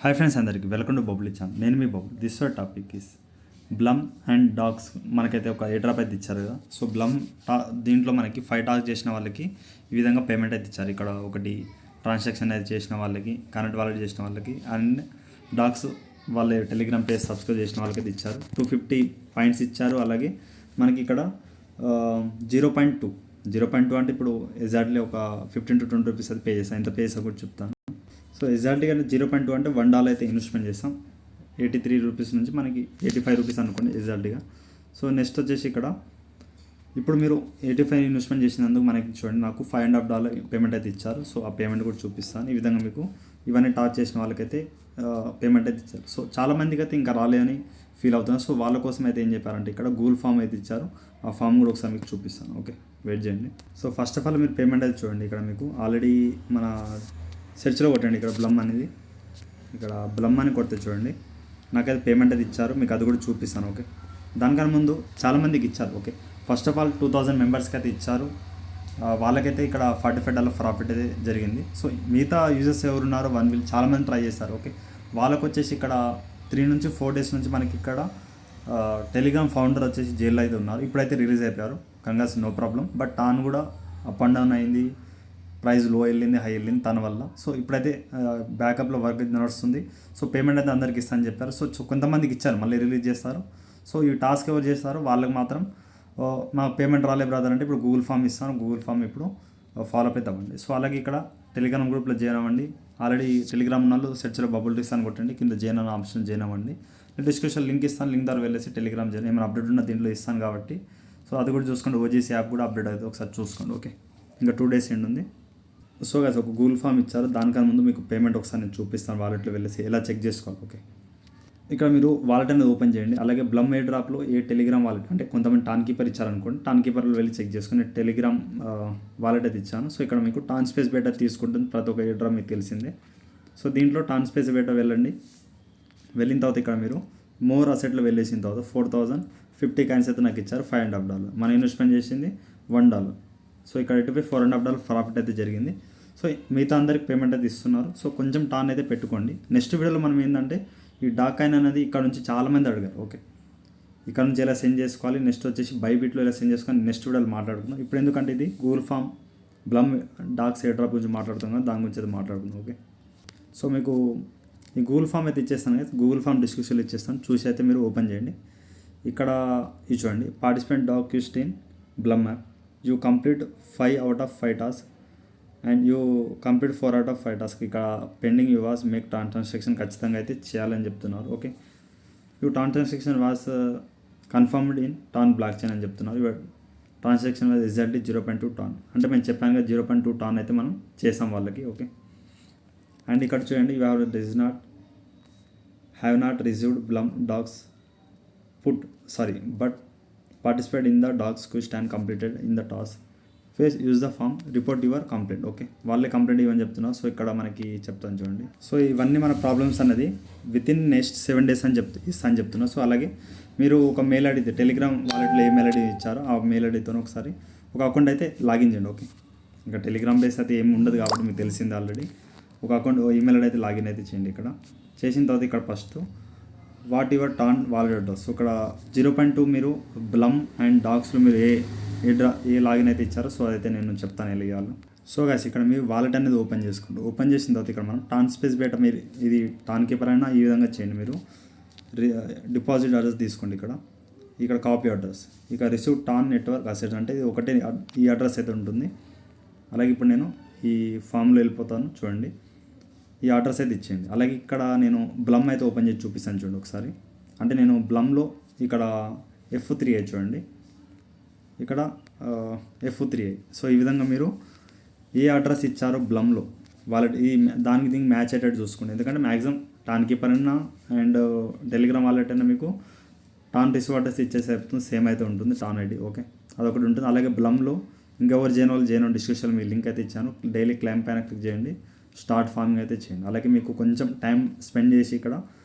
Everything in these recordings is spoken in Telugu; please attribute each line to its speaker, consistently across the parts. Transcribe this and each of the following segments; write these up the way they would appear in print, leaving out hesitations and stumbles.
Speaker 1: హాయ్ ఫ్రెండ్స్, అందరికీ వెల్కమ్ టు బబుల్ ఛానల్. నేను మీ Bubble. This topic is Blum and Dogs. మనకైతే ఒక ఏ డ్రాప్ అయితే ఇచ్చారు కదా. సో బ్లమ్ దీంట్లో మనకి 5 టాస్క్ చేసిన వాళ్ళకి ఈ విధంగా పేమెంట్ అయితే ఇచ్చారు. ఇక్కడ ఒకటి ట్రాన్సాక్షన్ అయితే చేసిన వాళ్ళకి, కరెంట్ వాలెట్ చేసిన వాళ్ళకి, అండ్ డాగ్స్ వాళ్ళ టెలిగ్రామ్ పేజ్ సబ్స్క్రైబ్ చేసిన వాళ్ళకి అయితే ఇచ్చారు. 250 పాయింట్స్ ఇచ్చారు. అలాగే మనకి ఇక్కడ 0.2 అంటే ఇప్పుడు ఎగ్జాక్ట్లీ ఒక 15 to 20 రూపీస్ అది పే చేస్తాను. ఎంత పే చేస్తా కూడా చెప్తాను. సో ఎగ్జాక్ట్గా 0.2 అంటే $1 అయితే ఇన్వెస్ట్మెంట్ చేస్తాం. 83 రూపీస్ నుంచి మనకి 85 రూపీస్ అనుకోండి ఎగ్జాక్ట్గా. సో నెక్స్ట్ వచ్చేసి ఇక్కడ ఇప్పుడు మీరు 85 ఇన్వెస్ట్మెంట్ చేసినందుకు మనకి చూడండి నాకు $5.5 పేమెంట్ అయితే ఇచ్చారు. సో ఆ పేమెంట్ కూడా చూపిస్తాను. ఈ విధంగా మీకు ఇవన్నీ టార్చ్ చేసిన వాళ్ళకైతే పేమెంట్ అయితే ఇచ్చారు. సో చాలామందికి అయితే ఇంకా రాలేదని ఫీల్ అవుతున్నారు. సో వాళ్ళ కోసం అయితే ఏం చెప్పారంటే ఇక్కడ గూగుల్ ఫామ్ అయితే ఇచ్చారు. ఆ ఫామ్ కూడా ఒకసారి మీకు చూపిస్తాను. ఓకే, వెయిట్ చేయండి. సో ఫస్ట్ ఆఫ్ ఆల్ మీరు పేమెంట్ అయితే చూడండి. ఇక్కడ మీకు ఆల్రెడీ మన సెర్చ్లో కొట్టండి. ఇక్కడ బ్లమ్ అనేది, ఇక్కడ బ్లమ్ అని కొడితే చూడండి నాకైతే పేమెంట్ అది ఇచ్చారు. మీకు అది కూడా చూపిస్తాను. ఓకే, దానికన్నా ముందు చాలామందికి ఇచ్చారు. ఓకే, ఫస్ట్ ఆఫ్ ఆల్ 2000 మెంబర్స్కి అయితే ఇచ్చారు. వాళ్ళకైతే ఇక్కడ $45 ప్రాఫిట్ అయితే జరిగింది. సో మిగతా యూజర్స్ ఎవరున్నారో వీళ్ళు చాలామంది ట్రై చేస్తారు. ఓకే, వాళ్ళకు వచ్చేసి ఇక్కడ 3 నుంచి 4 డేస్ నుంచి మనకి ఇక్కడ టెలిగ్రామ్ ఫౌండర్ వచ్చేసి జైల్లో అయితే ఉన్నారు. ఇప్పుడైతే రిలీజ్ అయిపోయారు. Congrats, no problem. But TON కూడా అప్ అండ్ డౌన్ అయింది, ప్రైస్ లో వెళ్ళింది, హై వెళ్ళింది తన వల్ల. సో ఇప్పుడైతే బ్యాకప్లో వర్క్ నడుస్తుంది. సో పేమెంట్ అయితే అందరికి ఇస్తా అని చెప్పారు. సో కొంతమందికి ఇచ్చారు, మళ్ళీ రిలీజ్ చేస్తారు. సో ఈ టాస్క్ ఎవరు చేస్తారో వాళ్ళకి మాత్రం మా పేమెంట్ రాలే బ్రదర్ అంటే ఇప్పుడు గూగుల్ ఫామ్ ఇస్తాను. గూగుల్ ఫామ్ ఇప్పుడు ఫాలో అప్ అవుతామండి. సో అలాగే ఇక్కడ టెలిగ్రామ్ గ్రూప్లో జాయిన్ అవ్వండి. ఆల్రెడీ టెలిగ్రామ్ వాళ్ళు సెర్చ్లో బబుల్ టీస్ అని కొట్టండి, కింద జాయిన్ అన్న ఆప్షన్ జాయిన్ అవ్వండి. నేను డిస్క్రిప్షన్ లింక్ ఇస్తాను, లింక్ ద్వారా వెళ్ళేసి టెలిగ్రామ్ జాయిన్. ఏమైనా అప్డేట్ ఉన్న దీంట్లో ఇస్తాను కాబట్టి సో అది కూడా చూసుకోండి. ఓజీసీ యాప్ కూడా అప్డేట్ అవుతుంది, ఒకసారి చూసుకోండి. ఓకే, ఇంకా 2 డేస్ ఎండ్ ఉంది. సో గైస్ ఒక గూగుల్ ఫామ్ ఇచ్చారు. దానికన్నా ముందు మీకు పేమెంట్ ఒకసారి నేను చూపిస్తాను. వాలెట్లో వెళ్ళేసి ఎలా చెక్ చేసుకోవాలి. ఓకే, ఇక్కడ మీరు వాలెట్ అనేది ఓపెన్ చేయండి. అలాగే బ్లమ్ ఏ డ్రాప్లో ఏ టెలిగ్రామ్ వాలెట్ అంటే కొంతమంది టాన్ కీపర్ ఇచ్చారనుకోండి, టాన్ కీపర్లో వెళ్ళి చెక్ చేసుకుని టెలిగ్రామ్ వాలెట్ అయితే ఇచ్చాను. సో ఇక్కడ మీకు టాన్ స్పేస్ బేటా తీసుకుంటుంది ప్రతి ఒక్క ఏ డ్రాప్ మీకు తెలిసిందే. సో దీంట్లో టాన్ స్పేస్ బేటా వెళ్ళండి. వెళ్ళిన తర్వాత ఇక్కడ మీరు మోర్ అసెట్లో వెళ్ళేసిన తర్వాత 4050 కాయిన్స్ అయితే నాకు ఇచ్చారు. $5.5 మన ఇన్వెస్ట్మెంట్ చేసింది $1. సో ఇక్కడ ఇటుపై $4.5 ప్రాఫిట్ అయితే జరిగింది. సో మిగతా అందరికి పేమెంట్ అయితే ఇస్తున్నారు. సో కొంచెం టాన్ అయితే పెట్టుకోండి. నెక్స్ట్ వీడియోలో మనం ఏంటంటే ఈ డాక్ కాయిన్ అనేది ఇక్కడ నుంచి చాలామంది అడిగారు. ఓకే, ఇక్కడ నుంచి ఎలా సెండ్ చేసుకోవాలి, నెక్స్ట్ వచ్చేసి బైబిట్లో ఎలా సెండ్ చేసుకోవాలి, నెక్స్ట్ వీడియోలో మాట్లాడుకుందాం. ఇప్పుడు ఎందుకంటే ఇది గూగుల్ ఫామ్ బ్లమ్ డాక్స్ ఏ డ్రాప్ గురించి మాట్లాడుతున్నాం, దాని గురించి అయితే మాట్లాడుకుందాం. ఓకే, సో మీకు ఈ గూగుల్ ఫామ్ అయితే ఇచ్చేస్తాను కదా, గూగుల్ ఫామ్ డిస్క్రిప్షన్లో ఇచ్చేస్తాను, చూసి అయితే మీరు ఓపెన్ చేయండి. ఇక్కడ ఇది చూడండి, పార్టిసిపెంట్ డాగ్ క్యూస్టీన్ Blum app you complete 5 out of 5 task and you complete 4 out of 5 task. ఇక్కడ pending you was make transaction ఖచ్చితంగా అయితే చేయాలని చెప్తున్నారు. Okay, you transaction was confirmed in TON blockchain అని చెప్తున్నారు. Your transaction was exactly 0.2 TON అంటే మేము చెప్పాను కదా 0.2 టాన్ అయితే మనం చేసాం వాళ్ళకి. ఓకే, అండ్ ఇక్కడ చూడండి you have not received Blum dogs but participate in the dogs quiz and completed in the task phase use the form report your complaint. Okay, వాళ్ళే కంప్లైంట్ ఇవ్వని చెప్తున్నారు. సో ఇక్కడ మనకి చెప్తాను చూడండి. సో ఇవన్నీ మన ప్రాబ్లమ్స్ అనేది వితిన్ నెక్స్ట్ 7 days అని ఇస్తాను చెప్తున్నా. సో అలాగే మీరు ఒక మెయిల్ ఐడి టెలిగ్రామ్ వాలెట్లో ఏ మెయిల్ ఐడి ఇచ్చారో ఆ మెయిల్ ఐడితో ఒకసారి ఒక అకౌంట్ అయితే లాగిన్ చేయండి. ఓకే, ఇంకా టెలిగ్రామ్ బేస్ అయితే ఏమి ఉండదు కాబట్టి మీకు తెలిసింది ఆల్రెడీ. ఒక అకౌంట్ ఈమెయిల్ ఐడి అయితే లాగిన్ అయితే చేయండి. ఇక్కడ చేసిన తర్వాత ఇక్కడ first what your tan wallet address. So ఇక్కడ 0.2 మీరు బ్లమ్ అండ్ డాగ్స్లో మీరు ఏ లాగిన్ అయితే ఇచ్చారో సో అదైతే నేను చెప్తాను ఎలా ఇవ్వాలి. సో గైస్ ఇక్కడ మీరు వాలెట్ అనేది ఓపెన్ చేసుకోండి. ఓపెన్ చేసిన తర్వాత ఇక్కడ మనం టాన్ స్పేస్ బేటా మీరు ఇది టాన్ కీపర్ అయినా ఈ విధంగా చేయండి. మీరు డిపాజిట్ అడ్రస్ తీసుకోండి. ఇక్కడ కాపీ అడ్రస్, ఇక రిసీవ్ టాన్ నెట్వర్క్ అసెట్స్ అంటే ఇది ఒకటే ఈ అడ్రస్ అయితే ఉంటుంది. అలాగే ఇప్పుడు నేను ఈ ఫామ్లో వెళ్ళిపోతాను. చూడండి ఈ అడ్రస్ అయితే ఇచ్చేయండి. అలాగే ఇక్కడ నేను బ్లమ్ అయితే ఓపెన్ చేసి చూపిస్తాను చూడండి ఒకసారి. అంటే నేను బ్లమ్లో ఇక్కడ F3i చూడండి, ఇక్కడ F3i. సో ఈ విధంగా మీరు ఏ అడ్రస్ ఇచ్చారో బ్లమ్లో వాలెట్ దానికి దీనికి మ్యాచ్ అయ్యేటట్టు చూసుకోండి. ఎందుకంటే మ్యాక్సిమం టాన్ కీపర్ అయినా అండ్ టెలిగ్రామ్ వాలెట్ అయినా మీకు టాన్ రిసీవ్ అడ్రస్ ఇచ్చేసి సేమ్ అయితే ఉంటుంది టాన్ ఐడి. ఓకే, అదొకటి ఉంటుంది. అలాగే బ్లమ్లో ఇంకెవరు చేయని డిస్క్రిప్షన్ మీ లింక్ అయితే ఇచ్చాను. డైలీ క్లైమ్ పైన క్లిక్ చేయండి, స్టార్ట్ ఫార్మింగ్ అయితే చేయండి. అలాగే మీకు కొంచెం టైం స్పెండ్ చేసి ఇక్కడ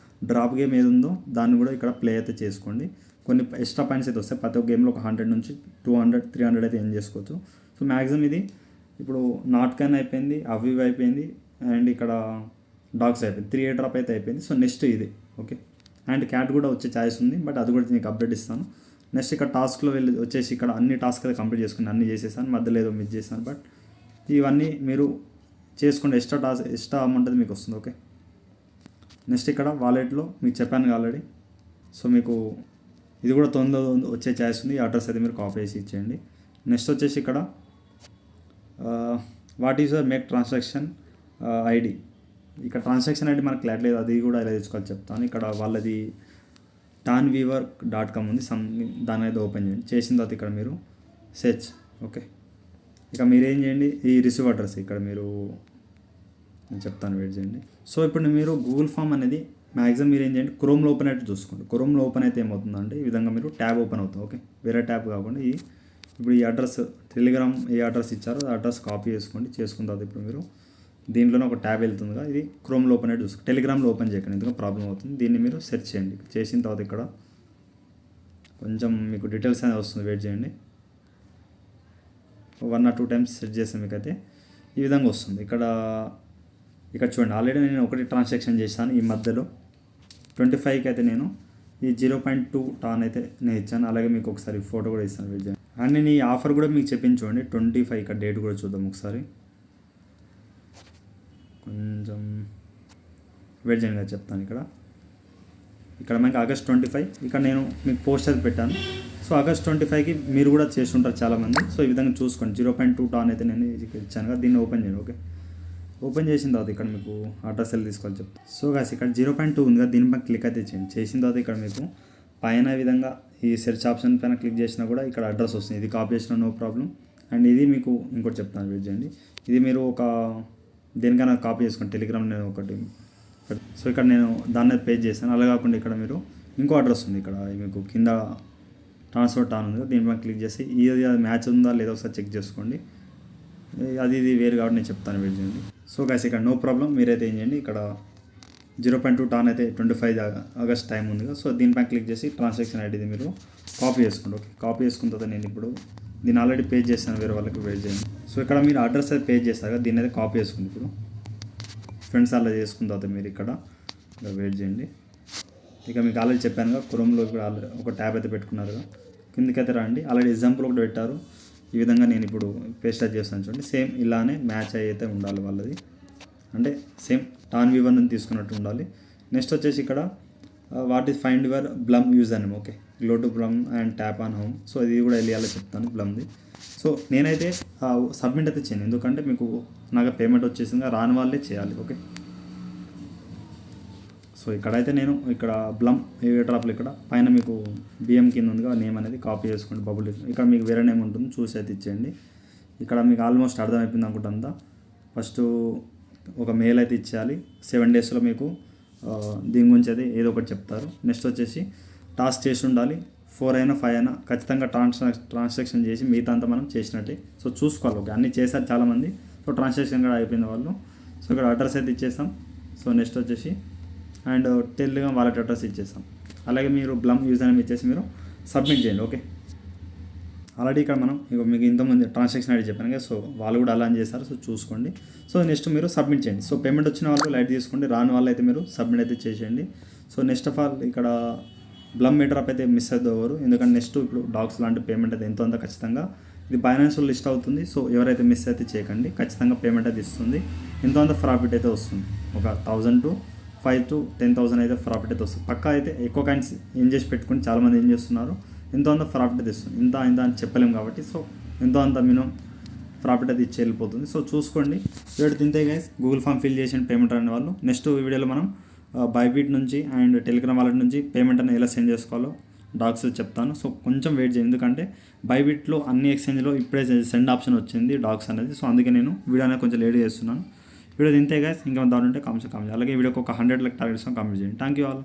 Speaker 1: డ్రాప్ గేమ్ ఏది ఉందో దాన్ని కూడా ఇక్కడ ప్లే అయితే చేసుకోండి. కొన్ని ఎక్స్ట్రా పాయింట్స్ అయితే వస్తాయి. ప్రతి ఒక్క గేమ్లో ఒక 100 నుంచి 200 300 అయితే ఏం చేసుకోవచ్చు. సో మ్యాక్సిమం ఇది ఇప్పుడు నాట్ కాన్ అయిపోయింది, అవి అయిపోయింది, అండ్ ఇక్కడ డాగ్స్ అయిపోయింది, 3 ఎయిర్ డ్రాప్ అయితే అయిపోయింది. సో నెక్స్ట్ ఇది ఓకే. అండ్ క్యాట్ కూడా వచ్చే ఛాయిస్ ఉంది, బట్ అది కూడా నీకు అప్డేట్ ఇస్తాను. నెక్స్ట్ ఇక్కడ టాస్క్లో వెళ్ళి వచ్చేసి ఇక్కడ అన్ని టాస్క్ అయితే కంప్లీట్ చేసుకుని అన్నీ చేసేసాను, మధ్యలో ఏదో మిస్ చేశాను. బట్ ఇవన్నీ మీరు చేసుకుంటే ఎక్స్ట్రా అమౌంట్ అది మీకు వస్తుంది ఓకే. నెక్స్ట్ ఇక్కడ వాలెట్లో మీకు చెప్పాను ఆల్రెడీ. సో మీకు ఇది కూడా తొందరగా వచ్చే ఛాయిస్ ఉంది. ఈ అడ్రస్ అయితే మీరు కాపీ చేసి ఇచ్చేయండి. నెక్స్ట్ వచ్చేసి ఇక్కడ what is your make transaction ID. ఇక్కడ ట్రాన్సాక్షన్ ఐడి మనకు క్లారిటీ లేదు, అది కూడా ఎలా తెచ్చుకోవాలి చెప్తాను. ఇక్కడ వాళ్ళది tanweaver.com ఉంది, దాని అయితే ఓపెన్ చేయండి. చేసిన తర్వాత ఇక్కడ మీరు సెర్చ్ ఓకే. ఇక మీరు ఏం చేయండి, ఈ రిసీవ్ అడ్రస్ ఇక్కడ మీరు నేను చెప్తాను, వెయిట్ చేయండి. సో ఇప్పుడు మీరు గూగుల్ ఫామ్ అనేది మ్యాక్సిమం మీరు ఏం చేయండి, క్రోమ్లో ఓపెన్ అయితే చూసుకోండి. క్రోమ్లో ఓపెన్ అయితే ఏమవుతుందంటే ఈ విధంగా మీరు ట్యాబ్ ఓపెన్ అవుతుంది ఓకే. వేరే ట్యాబ్ కాకుండా ఇప్పుడు ఈ అడ్రస్ టెలిగ్రామ్ ఏ అడ్రస్ ఇచ్చారో ఆ అడ్రస్ కాపీ చేసుకోండి. చేసుకున్న తర్వాత ఇప్పుడు మీరు దీంట్లోనే ఒక ట్యాబ్ వెళ్తుందిగా, ఇది క్రోమ్లో ఓపెన్ అయితే చూసుకోండి. టెలిగ్రామ్లో ఓపెన్ చేయకండి, ఎందుకంటే ప్రాబ్లం అవుతుంది. దీన్ని మీరు సెర్చ్ చేయండి. చేసిన తర్వాత ఇక్కడ కొంచెం మీకు డీటెయిల్స్ అనేది వస్తుంది, వెయిట్ చేయండి. 1 or 2 టైమ్స్ సెర్చ్ చేస్తే మీకు అయితే ఈ విధంగా వస్తుంది. ఇక్కడ చూడండి, ఆల్రెడీ నేను ఒకటి ట్రాన్సాక్షన్ చేశాను ఈ మధ్యలో 25కి అయితే నేను ఈ 0.2 టాన్ అయితే నేను ఇచ్చాను. అలాగే మీకు ఒకసారి ఫోటో కూడా ఇస్తాను, వెయిట్ చేయండి. అండ్ నేను ఈ ఆఫర్ కూడా మీకు చూడండి 25 ఇక్కడ డేట్ కూడా చూద్దాం ఒకసారి, కొంచెం వెయిట్ చేయండి కదా చెప్తాను. ఇక్కడ మనకి ఆగస్ట్ 25 ఇక్కడ నేను మీకు పోస్ట్ అది పెట్టాను. సో ఆగస్ట్ 25కి మీరు కూడా చేసి ఉంటారు చాలామంది. సో ఈ విధంగా చూసుకోండి, 0.2 టాన్ అయితే నేను ఇచ్చాను కదా, దీన్ని ఓపెన్ చేయండి ఓకే. ఓపెన్ చేసిన తర్వాత ఇక్కడ మీకు అడ్రస్ వెళ్ళి తీసుకోవాలి చెప్తాను. సో గాస్ ఇక్కడ 0.2 ఉంది కదా, దీనిపై క్లిక్ అయితే చేయండి. చేసిన తర్వాత ఇక్కడ మీకు పైన విధంగా ఈ సెర్చ్ ఆప్షన్ పైన క్లిక్ చేసినా కూడా ఇక్కడ అడ్రస్ వస్తుంది. ఇది కాపీ చేసిన నో ప్రాబ్లం. అండ్ ఇది మీకు ఇంకోటి చెప్తాను, వెయిట్ చేయండి. ఇది మీరు ఒక దేనికైనా కాపీ చేసుకోండి, టెలిగ్రామ్ నేను ఒకటి. సో ఇక్కడ నేను దాన్ని పేజ్ చేశాను. అలా కాకుండా ఇక్కడ మీరు ఇంకో అడ్రస్ ఉంది, ఇక్కడ మీకు కింద ట్రాన్స్ఫర్ టాన్ ఉంది, దీనిపైన క్లిక్ చేసి ఇది మ్యాచ్ ఉందా లేదా ఒకసారి చెక్ చేసుకోండి. ఇది వేరు కాబట్టి నేను చెప్తాను, వెయిట్ చేయండి. సో గైస్ ఇక్కడ నో ప్రాబ్లం, మీరైతే ఏం చేయండి, ఇక్కడ 0.2 టాన్ అయితే 25 ఆగస్ట్ టైం ఉంది కదా. సో దీనిపైన క్లిక్ చేసి ట్రాన్సాక్షన్ ఐడిది మీరు కాపీ చేసుకోండి ఓకే. కాపీ చేసుకున్న తర్వాత నేను ఇప్పుడు దీన్ని ఆల్రెడీ పేజ్ చేశాను వేరే వాళ్ళకి, వెయిట్ చేయండి. సో ఇక్కడ మీరు అడ్రస్ అయితే పేజ్ చేస్తారు కదా, దీన్ని అయితే కాపీ చేసుకోండి. ఇప్పుడు ఫ్రెండ్స్ అలా చేసుకున్న తర్వాత మీరు ఇక్కడ వెయిట్ చేయండి. ఇక మీకు ఆల్రెడీ చెప్పాను కదా, క్రోమ్లో ఇప్పుడు ఆల్రెడీ ఒక ట్యాబ్ అయితే పెట్టుకున్నారు కదా, కిందకైతే రండి. ఆల్రెడీ ఎగ్జాంపుల్ ఒకటి పెట్టారు, ఈ విధంగా నేను ఇప్పుడు పేస్ట్ అది చేస్తాను చూడండి. సేమ్ ఇలానే మ్యాచ్ అయితే ఉండాలి వాళ్ళది, అంటే సేమ్ tanweaver నుంచి తీసుకున్నట్టు ఉండాలి. నెక్స్ట్ వచ్చేసి ఇక్కడ what is find your Blum user name okay. Glow to Blum and tap on home. So ఇది కూడా వెళ్ళాలో చెప్తాను బ్లమ్ది. సో నేనైతే సబ్మిట్ అయితే చేయను, ఎందుకంటే మీకు నాకు పేమెంట్ వచ్చేసింది, రాని వాళ్ళే చేయాలి ఓకే. సో ఇక్కడైతే నేను ఇక్కడ బ్లమ్ ఎయిర్ డ్రాప్లో ఇక్కడ పైన మీకు బిఎం కింద ఉందిగా నేమ్ అనేది కాపీ చేసుకోండి, బబుల్. ఇక్కడ మీకు వేరే నేమ్ ఉంటుంది, చూసి అయితే ఇచ్చేయండి. ఇక్కడ మీకు ఆల్మోస్ట్ అర్థమైపోయింది అనుకుంటా. ఫస్ట్ ఒక మెయిల్ అయితే ఇచ్చేయాలి, 7 డేస్లో మీకు దీని గురించి అయితే ఏదో ఒకటి చెప్తారు. నెక్స్ట్ వచ్చేసి టాస్క్ చేసి ఉండాలి, 4 అయినా 5 అయినా ఖచ్చితంగా ట్రాన్సాక్షన్ చేసి మిగతా అంతా మనం చేసినట్టే. సో చూసుకోవాలి ఓకే, అన్నీ చేశారు చాలామంది. సో ట్రాన్సాక్షన్ కూడా అయిపోయింది వాళ్ళు. సో ఇక్కడ అడ్రస్ అయితే ఇచ్చేస్తాం. సో నెక్స్ట్ వచ్చేసి అండ్ టెలిగ్రామ్ వాలెట్ అడ్రస్ ఇచ్చేస్తాం. అలాగే మీరు బ్లమ్ యూజర్ నేమ్ ఇచ్చేసి మీరు సబ్మిట్ చేయండి ఓకే. ఆల్రెడీ ఇక్కడ మనం మీకు ఇంతమంది ట్రాన్సాక్షన్ ఐడి చెప్పాను కదా, సో వాళ్ళు కూడా అలా చేస్తారు. సో చూసుకోండి. సో నెక్స్ట్ మీరు సబ్మిట్ చేయండి. సో పేమెంట్ వచ్చిన వాళ్ళు లైట్ తీసుకోండి, రాని వాళ్ళు అయితే మీరు సబ్మిట్ అయితే చేసేయండి. సో నెక్స్ట్ ఆఫ్ ఆల్ ఇక్కడ బ్లమ్ మీటర్ అయితే మిస్ అవుతారు, ఎందుకంటే నెక్స్ట్ ఇప్పుడు డాగ్స్ లాంటి పేమెంట్ అయితే ఎంతో అంత ఖచ్చితంగా ఇది బైనాన్స్లో లిస్ట్ అవుతుంది. సో ఎవరైతే మిస్ అయితే చేయకండి, ఖచ్చితంగా పేమెంట్ అయితే ఇస్తుంది, ఎంతో అంత ప్రాఫిట్ అయితే వస్తుంది. ఒక 1000 to 5 to 10,000 అయితే ప్రాఫిట్ అయితే వస్తుంది పక్కా. అయితే ఎక్కువ కాయిన్స్ ఏం చేసి పెట్టుకుని చాలామంది ఏం చేస్తున్నారు, ఎంతో అంత ప్రాఫిట్ అయితే ఇస్తుంది. ఇంత అని చెప్పలేము కాబట్టి, సో ఎంతో అంత మినిమం ప్రాఫిట్ అయితే ఇచ్చి వెళ్ళిపోతుంది. సో చూసుకోండి. వీడియో తింటే గైస్ గూగుల్ ఫామ్ ఫిల్ చేసిన పేమెంట్ అనే వాళ్ళు నెక్స్ట్ వీడియోలో మనం బైబిట్ నుంచి అండ్ టెలిగ్రామ్ వాలెట్ నుంచి పేమెంట్ అనేది ఎలా సెండ్ చేసుకోవాలో డాగ్స్ చెప్తాను. సో కొంచెం వెయిట్ చేయండి, ఎందుకంటే బైబిట్లో అన్ని ఎక్స్చేంజ్లో ఇప్పుడే సెండ్ ఆప్షన్ వచ్చింది డాగ్స్ అనేది. సో అందుకే నేను వీడియో అనేది కొంచెం లేట్ చేస్తున్నాను. వీడియో తింటే గైస్ ఇంకా దాని ఉంటే కామెంట్. అలాగే వీడియోకి ఒక 100 టార్గెట్స్ కామెంట్ చేయండి. Thank you all.